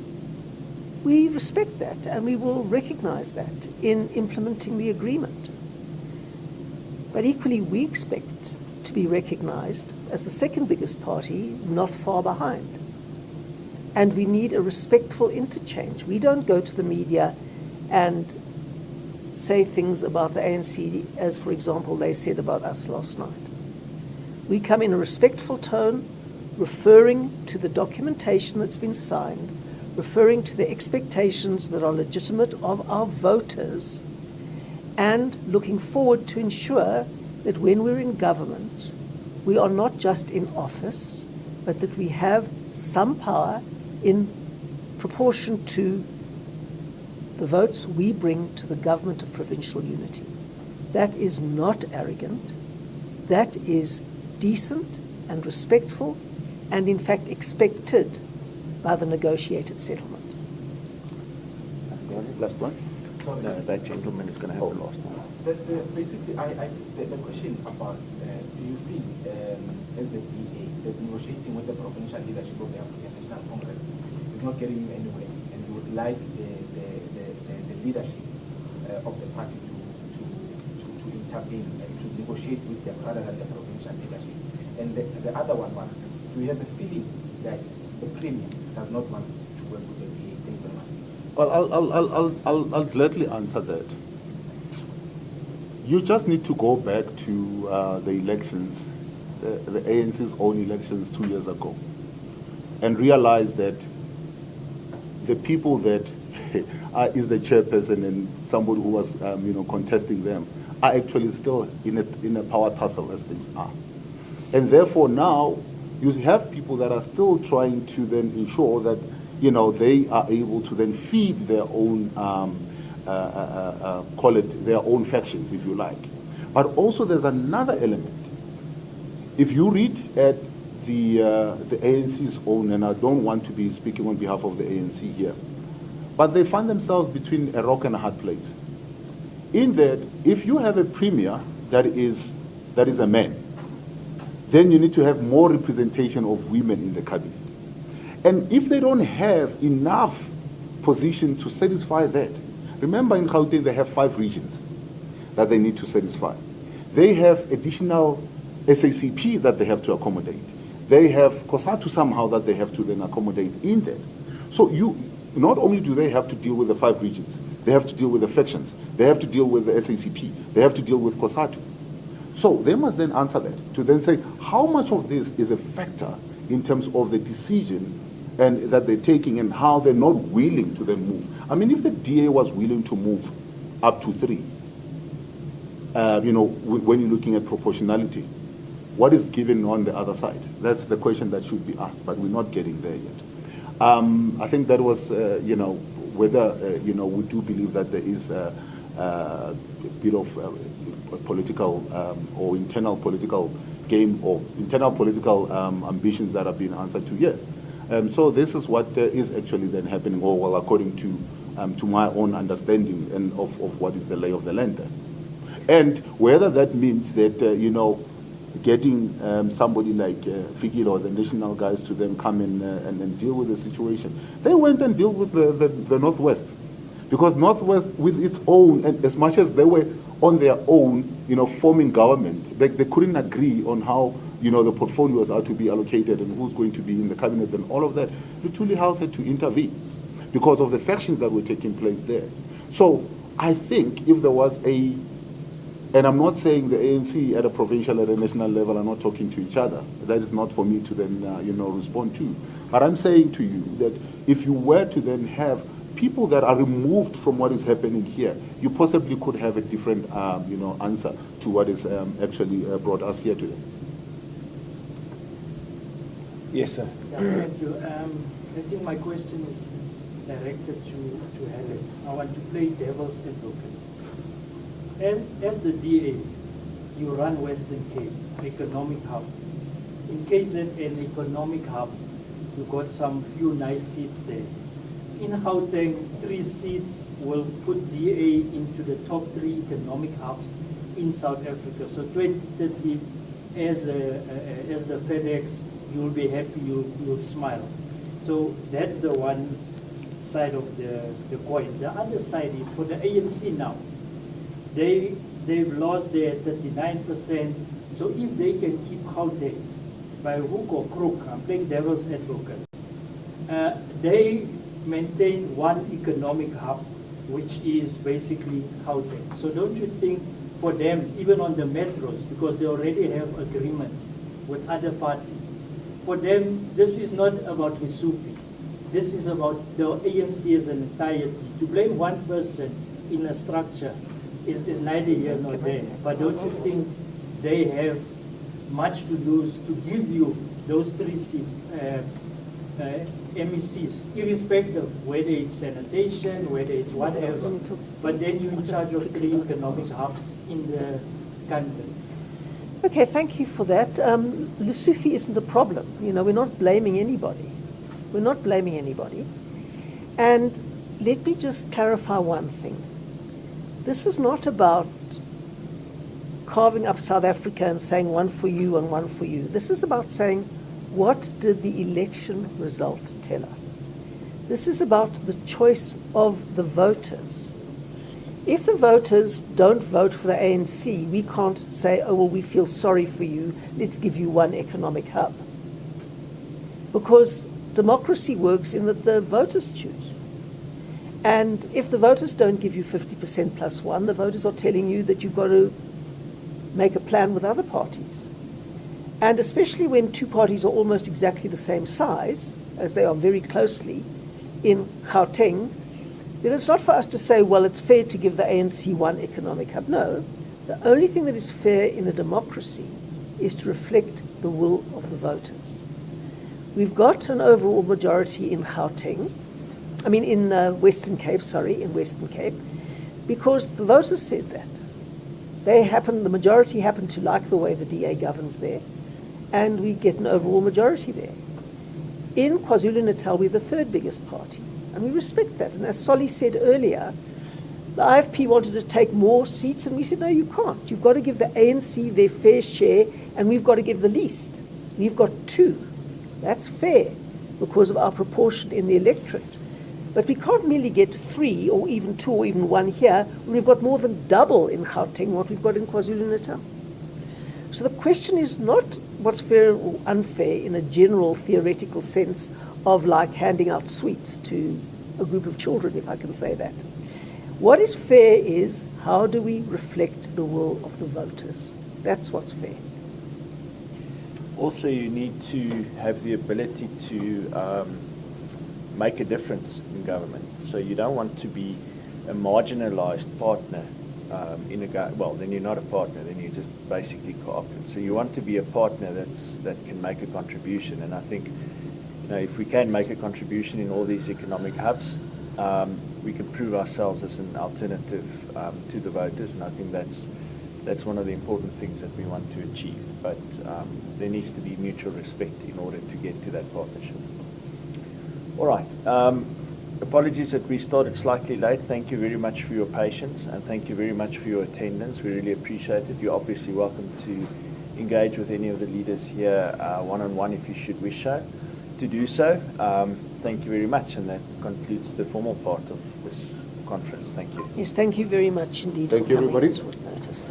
we respect that, and we will recognize that in implementing the agreement. But equally, we expect to be recognized as the second biggest party, not far behind. And we need a respectful interchange. We don't go to the media and say things about the ANC as, for example, they said about us last night. We come in a respectful tone, referring to the documentation that's been signed, referring to the expectations that are legitimate of our voters, and looking forward to ensure that when we're in government, we are not just in office, but that we have some power in proportion to the votes we bring to the government of provincial unity. That is not arrogant. That is decent and respectful, and in fact expected by the negotiated settlement. Last one? No, that gentleman is going to have the last one. Basically, the question about do you feel as the DA that negotiating with the provincial leadership of the African National Congress is not getting you anywhere, and you would like the leadership of the party to intervene and to negotiate with them rather than the provincial leadership? And the other one was, do you have a feeling that the Premier does not want to work with the DA? Thank you very much. Well, I'll gladly answer that. You just need to go back to the elections, the ANC's own elections 2 years ago, and realize that the people that is the chairperson and somebody who was contesting them are actually still in a power tussle as things are. And therefore now you have people that are still trying to then ensure that they are able to then feed their own call it their own factions, if you like. But also there's another element. If you read at the ANC's own, and I don't want to be speaking on behalf of the ANC here, but they find themselves between a rock and a hard place. In that, if you have a premier that is a man, then you need to have more representation of women in the cabinet. And if they don't have enough position to satisfy that, remember in Gauteng they have 5 regions that they need to satisfy. They have additional SACP that they have to accommodate. They have COSATU somehow that they have to then accommodate in that. So not only do they have to deal with the 5 regions, they have to deal with the factions, they have to deal with the SACP, they have to deal with COSATU. So they must then answer that, to then say how much of this is a factor in terms of the decision and that they're taking and how they're not willing to then move. I mean, if the DA was willing to move up to 3, when you're looking at proportionality, what is given on the other side? That's the question that should be asked, but we're not getting there yet. I think that was, whether, we do believe that there is a bit of political or internal political game or internal political ambitions that have been answered to yes. So this is what is actually then happening, or well, according to my own understanding and of what is the lay of the land there. And whether that means that, getting somebody like Fikile or the national guys to then come in and deal with the situation. They went and dealt with the Northwest. Because Northwest, with its own, and as much as they were on their own, forming government, they couldn't agree on how, the portfolios are to be allocated and who's going to be in the cabinet and all of that. The Thuli House had to intervene because of the factions that were taking place there. So I think if there was and I'm not saying the ANC at a provincial, at a national level are not talking to each other. That is not for me to then, respond to. But I'm saying to you that if you were to then have people that are removed from what is happening here, you possibly could have a different, answer to what is actually brought us here today. Yes, sir. Yeah, thank you. I think my question is directed to Helen. I want to play devil's advocate. As the DA, you run Western Cape, economic hub. In KZN economic hub, you got some few nice seats there. In Gauteng, 3 seats will put DA into the top 3 economic hubs in South Africa. So 2030, as the FedEx, you'll be happy, you'll smile. So that's the one side of the coin. The other side is for the ANC now. They've lost their 39%. So if they can keep Gauteng by hook or crook, I'm playing devil's advocate, they maintain one economic hub, which is basically Gauteng. So don't you think for them, even on the metros, because they already have agreement with other parties, for them, this is not about Lesufi. This is about the ANC as an entirety. To blame one person in a structure is neither here nor there. But don't you think they have much to lose to give you those 3 seats, MECs, irrespective whether it's sanitation, whether it's whatever. But then you're in charge of 3 economic hubs in the country. Okay, thank you for that. Lesufi isn't a problem. You know, we're not blaming anybody. We're not blaming anybody. And let me just clarify one thing. This is not about carving up South Africa and saying one for you and one for you. This is about saying, what did the election result tell us? This is about the choice of the voters. If the voters don't vote for the ANC, we can't say, oh, well, we feel sorry for you, let's give you one economic hub. Because democracy works in that the voters choose. And if the voters don't give you 50% plus 1, the voters are telling you that you've got to make a plan with other parties. And especially when 2 parties are almost exactly the same size, as they are very closely in Gauteng, then it's not for us to say, well, it's fair to give the ANC one economic hub. No, the only thing that is fair in a democracy is to reflect the will of the voters. We've got an overall majority in Gauteng, in Western Cape, because the voters said that. The majority happen to like the way the DA governs there, and we get an overall majority there. In KwaZulu-Natal, we're the 3rd biggest party, and we respect that. And as Solly said earlier, the IFP wanted to take more seats, and we said, no, you can't. You've got to give the ANC their fair share, and we've got to give the least. We've got 2. That's fair because of our proportion in the electorate. But we can't merely get 3 or even 2 or even 1 here when we've got more than double in Gauteng what we've got in KwaZulu-Natal. So the question is not what's fair or unfair in a general theoretical sense of like handing out sweets to a group of children, if I can say that. What is fair is how do we reflect the will of the voters? That's what's fair. Also, you need to have the ability to make a difference in government. So you don't want to be a marginalized partner then you're not a partner, then you're just basically co-opted. So you want to be a partner that can make a contribution. And I think, if we can make a contribution in all these economic hubs, we can prove ourselves as an alternative to the voters. And I think that's one of the important things that we want to achieve. But there needs to be mutual respect in order to get to that partnership. All right. Apologies that we started slightly late. Thank you very much for your patience, and thank you very much for your attendance. We really appreciate it. You're obviously welcome to engage with any of the leaders here one-on-one if you should wish to do so. Thank you very much, and that concludes the formal part of this conference. Thank you. Yes, thank you very much indeed. Thank you, everybody. Notice.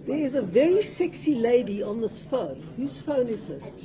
There is a very sexy lady on this phone. Whose phone is this?